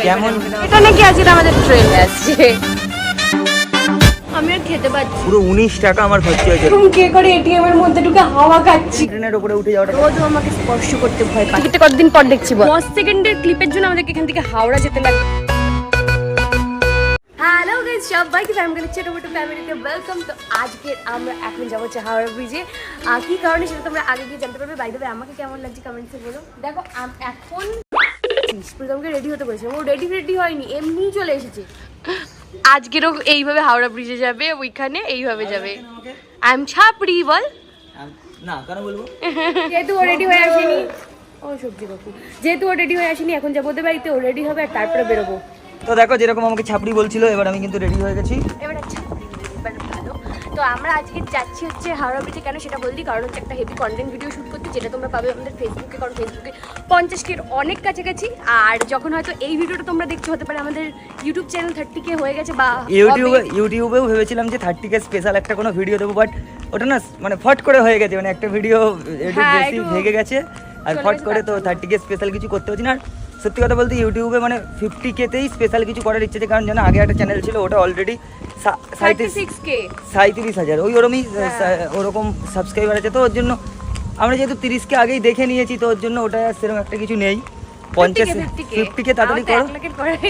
কেমন এটা নাকি আজকে আমাদের ট্রেন আসছে। আমি আর খেতে পাচ্ছি পুরো 19 টাকা আমার খরচা হয়েছে কে করে এটিএম এর মধ্যে ঢুকে হাওয়া খাচ্ছি। ট্রেনের উপরে উঠে যাওয়াটা। রোজও আমাকে স্পর্শ করতে ভয় পায়। টিকিটটা কতদিন পর দেখছি বল। 10 সেকেন্ডের ক্লিপের জন্য আমাদেরকে এখান থেকে হাওড়া যেতে লাগে। হ্যালো গাইস, সবাইকে ফ্যামিলি ছোটমোটো ফ্যামিলিতে ওয়েলকাম। তো আজকে আমরা এখন যাবো হচ্ছে হাওড়া ব্রিজে। আর কি কারণে সেটা তোমরা আগে গিয়ে জানতে পারবে। বাই দ্য ওয়ে আমাকে কেমন লাগছে কমেন্টসে বলো। দেখো এখন প্রীতমকে রেডি হতে বলেছিলাম, ও রেডি হয়নি, এমনিই চলে এসেছে। আজকেরও এইভাবে হাওড়া ব্রিজে যাবে, ওইখানে এইভাবে যাবে। আই এম ছাপড়ি বল না কেন বলবো, যেহেতু ও রেডি হয়ে আসেনি। ও সবজি কাকু, যেহেতু ও রেডি হয়ে আসেনি, এখন যাবো ওদের বাড়িতে, ও রেডি হবে আর তারপরে বেরোবো। তো দেখো যেরকম আমাকে ছাপড়ি বলছিল, এবার আমি কিন্তু রেডি হয়ে গেছি। এবার ভালো। তো আমরা আজকে যাচ্ছি হচ্ছে হাওড়া ব্রিজে। কেন সেটা বললি, কারণ হচ্ছে একটা হেভি কন্টেন্ট ভিডিও শুট করতে, যেটা তোমরা পাবে আমাদের ফেসবুকে। কারণ ফেসবুকে 50K অনেক কাছাকাছি। আর যখন হয়তো এই ভিডিওটা তোমরা দেখছো, হতে পারে আমাদের ইউটিউব চ্যানেল 30K হয়ে গেছে, বা ইউটিউবেও ভেবেছিলাম যে 30K স্পেশাল একটা কোনো ভিডিও দেবো, বাট ওটা না মানে ফট করে হয়ে গেছে, মানে একটা ভিডিও একটু বেশি ভেঙে গেছে আর ফট করে, তো 30K স্পেশাল কিছু করতে পারছি না। সত্যি কথা বলতে ইউটিউবে মানে 50Kতেই স্পেশাল কিছু করার ইচ্ছে আছে, কারণ জানো আগে একটা চ্যানেল ছিল, ওটা অলরেডি 37,000 ওরকম সাবস্ক্রাইবার আছে। তো ওর জন্য আমরা যেহেতু 30K আগেই দেখে নিয়েছি, তো ওর জন্য ওটা সেরকম একটা কিছু নেই। 50K তাড়াতাড়ি করো।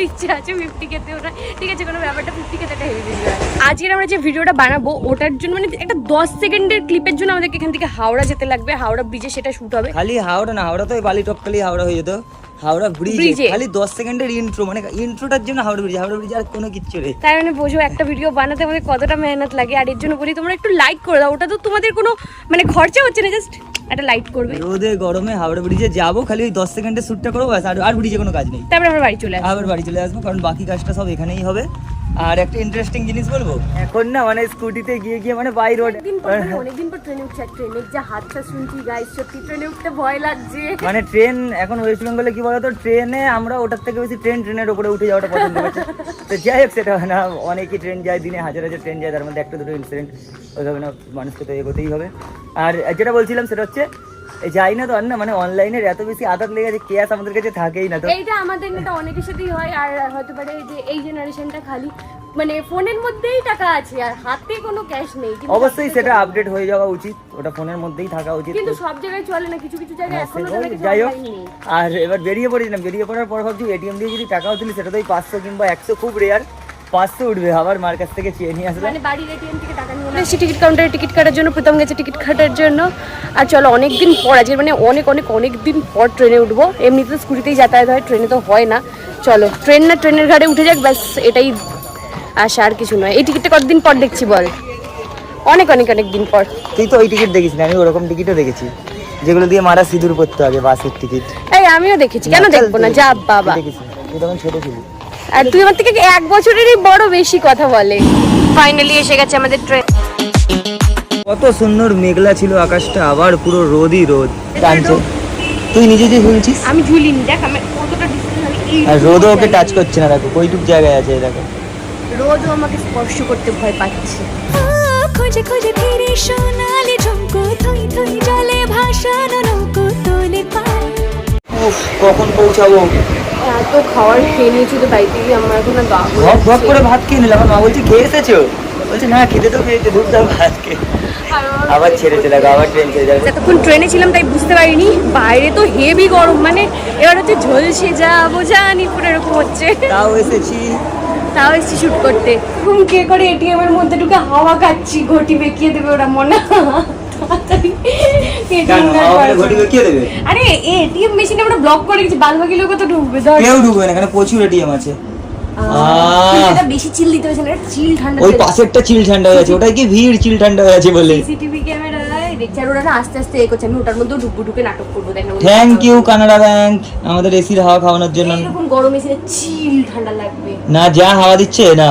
ইচ্ছা আছে 50K তে ওটা ঠিক আছে, কোনো ব্যাপারটা 50K তে একটা হেভি ভিডিও। আজকে আমরা যে ভিডিওটা বানাবো ওটার জন্য মানে একটা 10 সেকেন্ডের ক্লিপের জন্য আমাদেরকে এখান থেকে হাওড়া যেতে লাগবে। হাওড়া ব্রিজে সেটা শুট হবে। খালি হাওড়া না, হাওড়া তো ওই বালি টপকালি হাওড়া হয়ে যেত। হাওড়া ব্রিজে খালি 10 সেকেন্ডের ইন্ট্রো, মানে ইন্ট্রোটার জন্য হাওড়া ব্রিজ আর কোনো কিচ্ছু নেই। তাই মানে বোঝো একটা ভিডিও বানাতে আমাদের কতটা মেহনত লাগে। আর এর জন্য বলি তোমরা একটু লাইক করে দাও, ওটা তো তোমাদের কোনো মানে খরচা হচ্ছে না, জাস্ট একটা লাইক করবে। রোদে গরমে হাওড়া ব্রিজে যাবো, খালি ওই 10 সেকেন্ডের শ্যুটটা করবো ব্যাস, আর ব্রিজে কোনো কাজ নেই। তারপরে আমরা বাড়ি চলে আসবো। আবার বাড়ি চলে আসবো, কারণ বাকি কাজটা সব এখানেই হবে। আর একটা ইন্টারেস্টিং জিনিস বলবো, এখন না মানে স্কুটিতে গিয়ে মানে বাই রোড অনেকদিন পর ট্রেনে উঠছে, ট্রেনের যা হাতটা শুনছি গাইস, সত্যি ট্রেনে উঠতে ভয় লাগছে। মানে ট্রেন এখন ওয়েস্ট বেঙ্গলে কি বলতো, ট্রেনে আমরা ওটার থেকে বেশি ট্রেনের উপরে উঠে যাওয়াটা পছন্দ করছি। তো যাই হোক, সেটা হয় না, অনেকই ট্রেন যায়, দিনে হাজার ট্রেন যায়, তার মধ্যে একটা দুটো ইনসিডেন্ট ওইভাবে না, মানুষকে তো এগোতেই হবে। আর যেটা বলছিলাম সেটা হচ্ছে যাই না তো আর না, মানে অনলাইনের এত বেশি আদত লেগে আছে, ক্যাশ আমাদের কাছে থাকেই না। তো এইটা আমাদের না অনেকের সাথেই হয়। আর হতে পারে যে এই জেনারেশনটা খালি মানে ফোনের মধ্যেই টাকা আছে আর হাতে কোনো ক্যাশ নেই। অবশ্যই সেটা আপডেট হয়ে যাওয়া উচিত, ওটা ফোনের মধ্যেই থাকা উচিত, কিন্তু সব জায়গায় চলে না, কিছু কিছু জায়গায় এখনো যাই হোক। আর এবার বেরিয়ে পড়েছিলাম, বেরিয়ে পড়ার পর ভাবছি এটিএম দিয়ে যদি টাকাও তুলি, সেটা তো 500 কিংবা 100, খুব রেয়ার 500 উঠবে। আবার মার কাছ থেকে চেয়ে নিয়ে আসলাম, মানে বাড়ির এটিএম থেকে টাকা নিয়ে এসেছি টিকিট কাউন্টারে টিকিট কাটার জন্য। প্রথম গেছে টিকিট কাটার জন্য। আর চলো অনেকদিন পর আজকে মানে অনেক দিন পর ট্রেনে উঠবো। এমনিতে তো স্কুটিতেই যাতায়াত হয়, ট্রেনে তো হয় না। চলো ট্রেনের ঘাটে উঠে যাক, ব্যাস এটাই আশা, আর কিছু নয়। এই টিকিটটা কতদিন পর দেখছি বল, অনেক দিন পর। তুই তো ওই টিকিট দেখিস না, আমি ওরকম টিকিটও দেখেছি, যেগুলো দিয়ে মারা সিঁদুর পড়তো আগে, বাসের টিকিট। এই আমিও দেখেছি, কেন দেখবো না, যা বাবা। দেখিস তুই তখন ছোট ছিলি। আর তুই আমার থেকে 1 বছরেরই বড়, বেশি কথা বলে। ফাইনালি এসে গেছে আমাদের ট্রেন। কত সুন্দর মেঘলা ছিল আকাশটা, আবার পুরো রোদই রোদ টানছে। তুই নিজে যে ঝুলছিস, আমি ঝুলিনি, দেখ আমি কতটা ডিসটেন্স। আর রোদও ওকে টাচ করছে না, দেখো কইটুক জায়গায় আছে, দেখো রোদও আমাকে স্পর্শ করতে ভয় পাচ্ছে। খোঁজে খোঁজে ফিরে সোনালি ঝুমকো, থই থই জলে ভাসানো নৌকো তোলে পায়। উফ, কখন পৌঁছাবো? এত খাবার খেয়ে নিয়েছি তো বাড়িতে গিয়ে আমার এখন ভপ করে ভাত খেয়ে নিলাম। আমার মা বলছে খেয়ে এসেছো, বলছে না খেতে তো খেয়েছে, দুধ দাও ভাত খেয়ে। আবার ছেড়েছে, দেখো আবার ট্রেন ছেড়ে যাবে। এতক্ষণ ট্রেনে ছিলাম তাই বুঝতে পারিনি, বাইরে তো হেভি গরম। মানে এবার হচ্ছে ঝলসে যাবো জানি পুরো এরকম হচ্ছে। তাও এসেছি শুট করতে। কে করে এটিএম এর মধ্যে ঢুকে হাওয়া খাচ্ছি, ঘটি বেঁকিয়ে দেবে ওরা মনে। আরে এটিএম মেশিনে আমরা ব্লক করে গেছি, বালবাকি লোক তো ঢুকবে, কেউ ঢুকবে না, এখানে প্রচুর এটিএম আছে। বেশি চিল দিতে হয়েছে না, চিল ঠান্ডা। ওই পাশেরটা চিল ঠান্ডা হয়ে আছে, ওটাই কি ভিড় চিল ঠান্ডা হয়ে আছে বলে। সিসিটিভি ক্যামেরায় দেখছি, আর ওরা না আস্তে আস্তে এগোচ্ছে। আমি ওটার মধ্যে ঢুকে নাটক করবো, দেখ না। থ্যাংক ইউ কানাডা ব্যাংক আমাদের এসির হাওয়া খাওয়ানোর জন্য। এরকম গরম এসে চিল ঠান্ডা লাগবে না, যা হাওয়া দিচ্ছে না।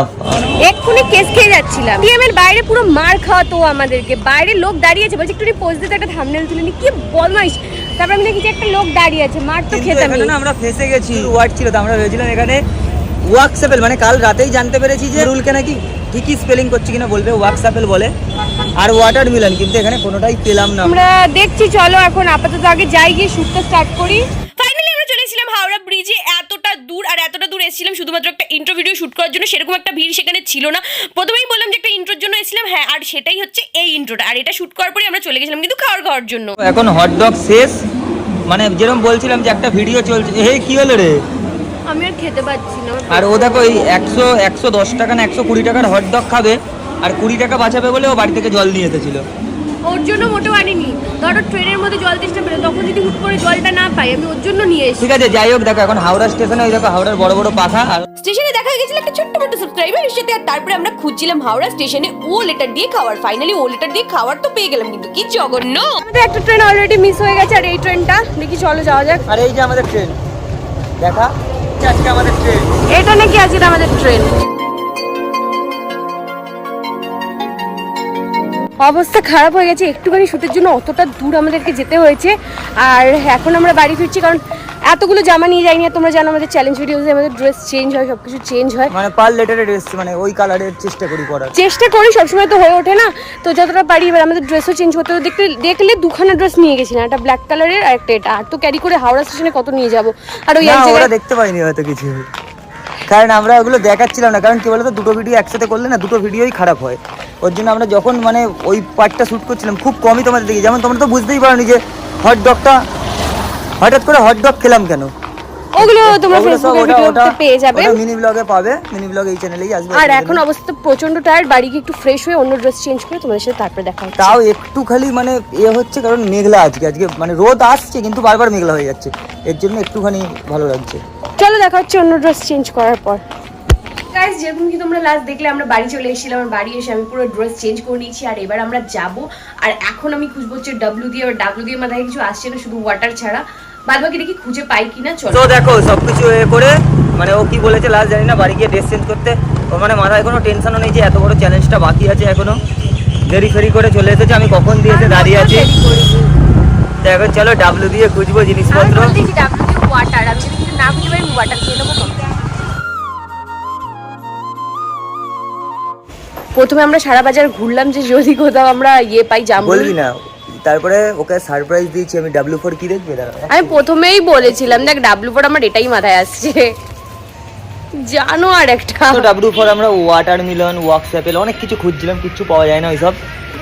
এক্ষুনি কেস খেয়ে যাচ্ছিলাম, এটিএম এর বাইরে পুরো মার খাওয়াতো আমাদেরকে। বাইরে লোক দাঁড়িয়ে আছে, বলছে একটু পোজ দিতে, একটা থাম্বনেল তুলে নি, কি বদমাইশ। তারপর আমি দেখি একটা লোক দাঁড়িয়ে আছে, মার তো খেতাম না। আমরা ফেসে গেছি, ওয়ার্ড ছিল তো, আমরা ভেবেছিলাম এখানে ওয়ার্কসাপেল, মানে কাল রাতেই জানতে পেরেছি যে রুলকে নাকি ঠিকই স্পেলিং করছি কিনা বলবে, ওয়ার্কসাপেল বলে আর ওয়াটারমেলন, কিন্তু এখানে কোনোটাই পেলাম না। আমরা দেখছি, চলো এখন আপাতত আগে যাই, গিয়ে শুটটা স্টার্ট করি। ফাইনালি আমরা চলে এসেছিলাম হাওড়া ব্রিজে। এতটা দূর আর এসেছিলাম শুধুমাত্র একটা ইন্ট্রো ভিডিও শ্যুট করার জন্য, সেরকম একটা ভিড় সেখানে ছিল না। প্রথমেই বললাম যে একটা ইন্ট্রোর জন্য এসেছিলাম, হ্যাঁ, আর সেটাই হচ্ছে এই ইন্ট্রোটা। আর এটা শ্যুট করার পরে আমরা চলে গেছিলাম কিন্তু খাওয়ার জন্য। এখন হটডগ শেষ, মানে যেরকম বলছিলাম যে একটা ভিডিও চলছে। কি হলো রে? আমি আর খেতে পাচ্ছি না। আর ও দেখো এই 110 টাকা না 120 টাকার হটডগ খাবে, আর 20 টাকা বাঁচাবে বলে ও বাড়ি থেকে জল নিয়ে এসেছিল। ওর জন্য মোটেও আনিনি, ধরো ট্রেনের মধ্যে জল তেষ্টা পেলে তখন যদি হুট করে জলটা না পাই, আমি ওর জন্য নিয়ে এসেছি। ঠিক আছে, যাই হোক, দেখো এখন হাওড়া স্টেশনে, ওই দেখো হাওড়ার বড় বড় পাখা। আর স্টেশনে দেখা গেছিল একটা ছোট্ট মোটো সাবস্ক্রাইবারের সাথে, আর তারপরে আমরা খুঁজছিলাম হাওড়া স্টেশনে ও লেটার দিয়ে খাওয়ার। ফাইনালি ও লেটার দিয়ে খাওয়ার তো পেয়ে গেলাম, কিন্তু কি জঘন্য। আমাদের একটা ট্রেন অলরেডি মিস হয়ে গেছে, আর এই ট্রেনটা দেখি, চলো যাওয়া যাক। আর এই যে আমাদের ট্রেন, দেখা আজকে আমাদের ট্রেন, এটা নাকি আজকে আমাদের ট্রেন। অবস্থা খারাপ হয়ে গেছে, একটুখানি শুটের জন্য অতটা দূর আমাদেরকে যেতে হয়েছে। আর এখন আমরা বাড়ি ফিরছি, কারণ এতগুলো জামা নিয়ে যাইনি। আর তোমরা জানো আমাদের চ্যালেঞ্জ ভিডিওতে আমাদের ড্রেস চেঞ্জ হয়, সবকিছু চেঞ্জ হয়, মানে পার লেটারে ড্রেস, মানে ওই কালারের চেষ্টা করি করার। চেষ্টা করি, সবসময় তো হয়ে ওঠে না, তো যতটা পারি। এবার আমাদের ড্রেসও চেঞ্জ হতে দেখলে দুখানা ড্রেস নিয়ে গেছি না, একটা ব্ল্যাক কালারের আর একটা এটা। আর তো ক্যারি করে হাওড়া স্টেশনে কত নিয়ে যাবো। আর ওই এক ওরা জায়গায় দেখতে পাইনি হয়তো কিছু, কারণ আমরা ওগুলো দেখাচ্ছিলাম না। কারণ কি বলতো, দুটো ভিডিও একসাথে করলে না দুটো ভিডিওই খারাপ হয়। ওর জন্য আমরা যখন মানে ওই পার্টটা শ্যুট করছিলাম খুব কমই তোমাদের দেখি। যেমন তোমরা তো বুঝতেই পারোনি যে হটডগটা হঠাৎ করে হটডগ খেলাম কেন। ওগুলো তোমরা ফেসবুকে ভিডিওতে পেয়ে যাবে, ওটা মিনি ব্লগে পাবে, মিনি ব্লগ এই চ্যানেলেই আসবে। আর এখন অবস্থা প্রচন্ড টায়ার্ড, বাড়ি গিয়ে একটু ফ্রেশ হয়ে অন্য ড্রেস চেঞ্জ করে তোমাদের সাথে তারপরে দেখা হচ্ছে। তাও একটু খালি মানে হচ্ছে, কারণ মেঘলা আজকে মানে রোদ আসছে কিন্তু বারবার মেঘলা হয়ে যাচ্ছে, এর জন্য একটুখানি ভালো লাগছে। চলো দেখা হচ্ছে অন্য ড্রেস চেঞ্জ করার পর। গাইস, যেরকম কি তোমরা লাস্ট দেখলে, আমরা বাড়ি চলে এসেছিলাম। আর বাড়ি এসে আমি পুরো ড্রেস চেঞ্জ করে নিয়েছি, আর এবার আমরা যাব। আর এখন আমি খুঁজবো হচ্ছে ডাব্লিউ দিয়ে, আর ডাব্লিউ দিয়ে মাথায় কিছু আসছে না, শুধু ওয়াটার ছাড়া। বাদ বাকি দেখি খুঁজে পাই কিনা। চলো তো দেখো সবকিছু করে, মানে ও কি বলেছে লাস্ট জানি না, বাড়ি গিয়ে ড্রেস চেঞ্জ করতে। ও মানে মাথায় কোনো টেনশনও নেই যে এত বড় চ্যালেঞ্জটা বাকি আছে এখনো। দেরি ফেরি করে চলে এসেছে, আমি কখন দিয়েছে দাঁড়িয়ে আছি। তো এখন চলো ডাব্লিউ দিয়ে খুঁজবো জিনিসপত্র। ডাব্লিউ দিয়ে ওয়াটার, আমি যদি কিছু না খুঁজে পাই ওয়াটার খেয়ে নেবো। প্রথমে আমরা সারা বাজার ঘুরলাম যে যদি কোথাও আমরা পাই জাম্বুল। বলবি না, তারপরে ওকে সারপ্রাইজ দিয়েছি আমি। W4 কি দেখবে দাঁড়া। আমি প্রথমেই বলেছিলাম দেখ W4, আমার এটাই মাথায় আসছে, জানো। আর একটা তো W4 আমরা ওয়াটারমেলন, ওয়াক্স অ্যাপেল অনেক কিছু খুঁজছিলাম, কিছু পাওয়া যায় না ওইসব।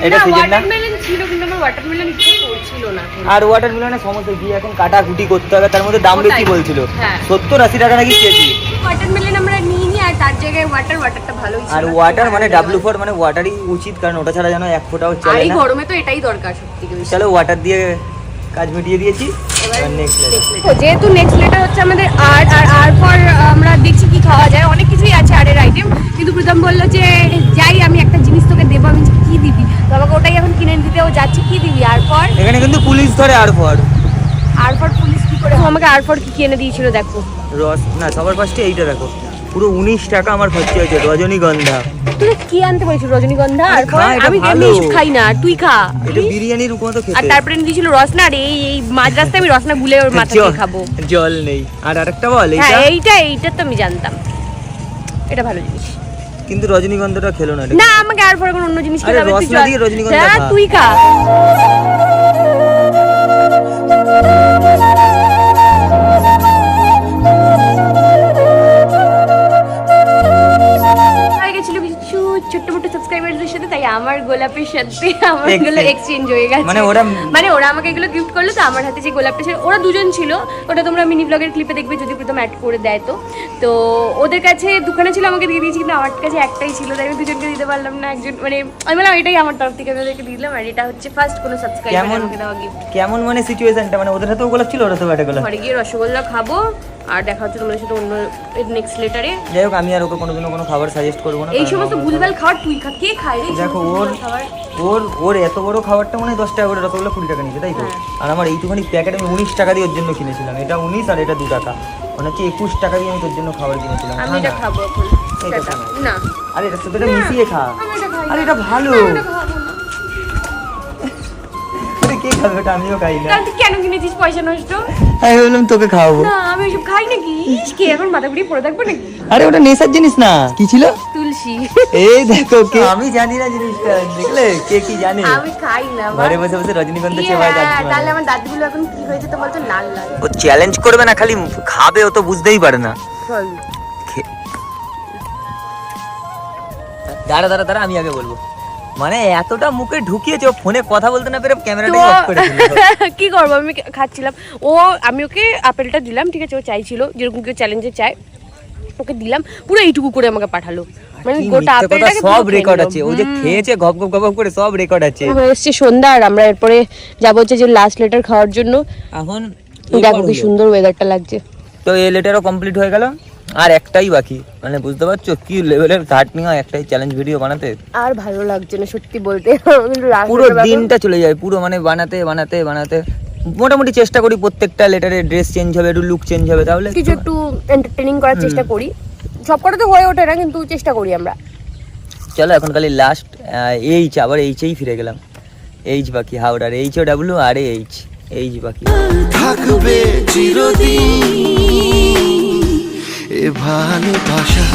এটা সিজন না। ওয়াটারমেলন ছিল, কিন্তু আমার ওয়াটারমেলন ইচ্ছে করছিল না। আর ওয়াটারমেলনের সমস্ত গিয়ে এখন কাটাকুটি করতে হবে, তার মধ্যে দাম বেশি বলছিল, হ্যাঁ। 70-80 টাকা নাকি কেজি। ওয়াটারমেলন আমরা নিইনি, আর তার জায়গায় ওয়াটারটা ভালোই ছিল। আর ওয়াটার মানে W4 মানে ওয়াটারই উচিত, কারণ ওটা ছাড়া যেন এক ফোঁটাও আর চলে এই না। গরমে তো এটাই দরকার সত্যি করে। চলো ওয়াটার দিয়ে কাজ মিটিয়ে দিয়েছি। এবার নেক্সট যেহেতু নেক্সট লেটার হচ্ছে আমাদের আর পর আমরা দেখছি কি খাওয়া যায়, অনেক কিছুই আছে আরের আইটেম। কিন্তু প্রথম বললো যে যাই আমি একটা জিনিস তোকে দেবো, আমি কি দিবি, তো আমাকে ওটাই এখন কিনে দিতে ও যাচ্ছে। কি দিবি? আর পর এখানে কিন্তু পুলিশ ধরে আর পর পুলিশ কি করে আমাকে আর পর কি কিনে দিয়েছিল দেখো। রস না, সবার ফার্স্টে এইটা দেখো, পুরো 19 টাকা আমার খরচা হয়েছে। রজনীগন্ধা। তুই কি আনতে বলেছিস? রজনীগন্ধা। আর খা, এটা আমি ভালো। এসব খাই না, তুই খা। এটা বিরিয়ানির মতো খেতে। আর তারপরে দিয়েছিল রসনা, আর এই মাঝ রাস্তায় আমি রসনা গুলে ওর মাথা দিয়ে খাবো। জল নেই। আর আরেকটা বল, হ্যাঁ এইটা এইটা তো আমি জানতাম, এটা ভালো জিনিস। কিন্তু রজনীগন্ধাটা খেলো না। না, আমাকে আর পরে কোনো অন্য জিনিস আরে খেতে হবে। তুই রসনা দিয়ে রজনীগন্ধা হ্যাঁ খা। তুই খা। ছোট্ট মোটো সাবস্ক্রাইবারদের সাথে, তাই আমার গোলাপের সাথে আমার এগুলো এক্সচেঞ্জ হয়ে গেছে। মানে ওরা আমাকে এগুলো গিফট করলো, তো আমার হাতে যে গোলাপটা ছিল, ওরা দুজন ছিল, ওটা তোমরা মিনি ব্লগের ক্লিপে দেখবে যদি প্রথম অ্যাড করে দেয়। তো ওদের কাছে দুখানা ছিল, আমাকে দিয়ে দিয়েছি, কিন্তু আমার কাছে একটাই ছিল, তাই আমি দুজনকে দিতে পারলাম না। একজন মানে আমি বললাম এটাই আমার তরফ থেকে ওদেরকে দিয়ে দিলাম। আর এটা হচ্ছে ফার্স্ট কোনো সাবস্ক্রাইবার আমাকে দেওয়া গিফট। কেমন মানে সিচুয়েশনটা, মানে ওদের হাতেও গোলাপ ছিল, ওরা তো একটা গোলাপ। ঘরে গিয়ে রসগোল্লা খাবো, আর দেখা হচ্ছে তোমাদের সাথে অন্য নেক্সট লেটারে। যাই হোক, আমি আর ওকে কোনোদিনও কোনো খাবার সাজেস্ট করবো না। এই সমস্ত ভুলভাল খাবার তুই খা, কে খায় রে? দেখো ওর এত বড় খাবারটা মনে হয় 10 টাকা করে, রসগোল্লা 20 টাকা নিচ্ছে, তাই তো? আর আমার এইটুখানি প্যাকেট আমি 19 টাকা দিয়ে ওর জন্য কিনেছিলাম। এটা 19 আর এটা 2 টাকা, মানে হচ্ছে 21 টাকা দিয়ে আমি তোর জন্য খাবার কিনেছিলাম। আমি এটা খাবো এখন। এটা খা না। না, আরে এটা সাথে মিশিয়ে খা। আমি এটা খাই। আরে এটা ভালো। এটা খাবো না। আরে কে খাবে এটা? আমিও খাই না। তাহলে তুই কেন কিনেছিস? পয়সা নষ্ট। আমি বললাম তোকে খাওয়াবো। না, আমি এসব খাই নাকি? কে এখন মাথা ঘুরিয়ে পড়ে থাকবো নাকি? আরে ওটা নেশার জিনিস না। কি ছিল? তুলসী। এই দেখো কে, আমি জানি না জিনিসটা, দেখলে কে কি জানে। আমি খাই না। ঘরে বসে বসে রজনীগন্ধা চেবায় যাচ্ছে। তাহলে আমার দাঁতগুলো এখন কি হয়েছে তো বলতো? লাল লাল। ও চ্যালেঞ্জ করবে না, খালি খাবে, ও তো বুঝতেই পারে না। চল দাঁড়া আমি আগে বলবো, মানে এতটা মুখে ঢুকিয়েছে, ও ফোনে কথা বলতে না পেরে ক্যামেরাটা তো অফ করে দিল। কি করবো, আমি খাচ্ছিলাম, আমি ওকে আপেলটা দিলাম, ঠিক আছে, ও চাইছিল যেরকম কেউ চ্যালেঞ্জে চায়, ওকে দিলাম, পুরো এইটুকু করে আমাকে পাঠালো, মানে কি গোটা মিথ্যে কথা, আপেলটাকে সব রেকর্ড আছে, ও যে খেয়েছে গপ গপ গপ করে সব রেকর্ড আছে। এসছে সন্ধ্যা, আর আমরা এরপরে যাবো হচ্ছে যে লাস্ট লেটার খাওয়ার জন্য। এখন দেখো কি সুন্দর ওয়েদারটা লাগছে। তো এই লেটারও কমপ্লিট হয়ে গেল, আর একটাই বাকি, মানে বুঝতে পারছো কি লেভেলের খাটনি হয় একটাই চ্যালেঞ্জ ভিডিও বানাতে। আর ভালো লাগছে না সত্যি বলতে, কিন্তু last পুরো letter দিনটা চলে যায় পুরো, মানে বানাতে বানাতে বানাতে মোটামুটি চেষ্টা করি প্রত্যেকটা লেটারে ড্রেস চেঞ্জ হবে, একটু লুক চেঞ্জ হবে, তাহলে কিছু একটু এন্টারটেইনিং করার চেষ্টা করি, সবকটা তো হয়ে ওঠে না, কিন্তু চেষ্টা করি আমরা। চলো এখন খালি লাস্ট এইচ, আবার এইচেই ফিরে গেলাম, এইচ বাকি, হাওড়ার H O W R H বাকি। থাকবে চিরদিন এ ভালোবাসা।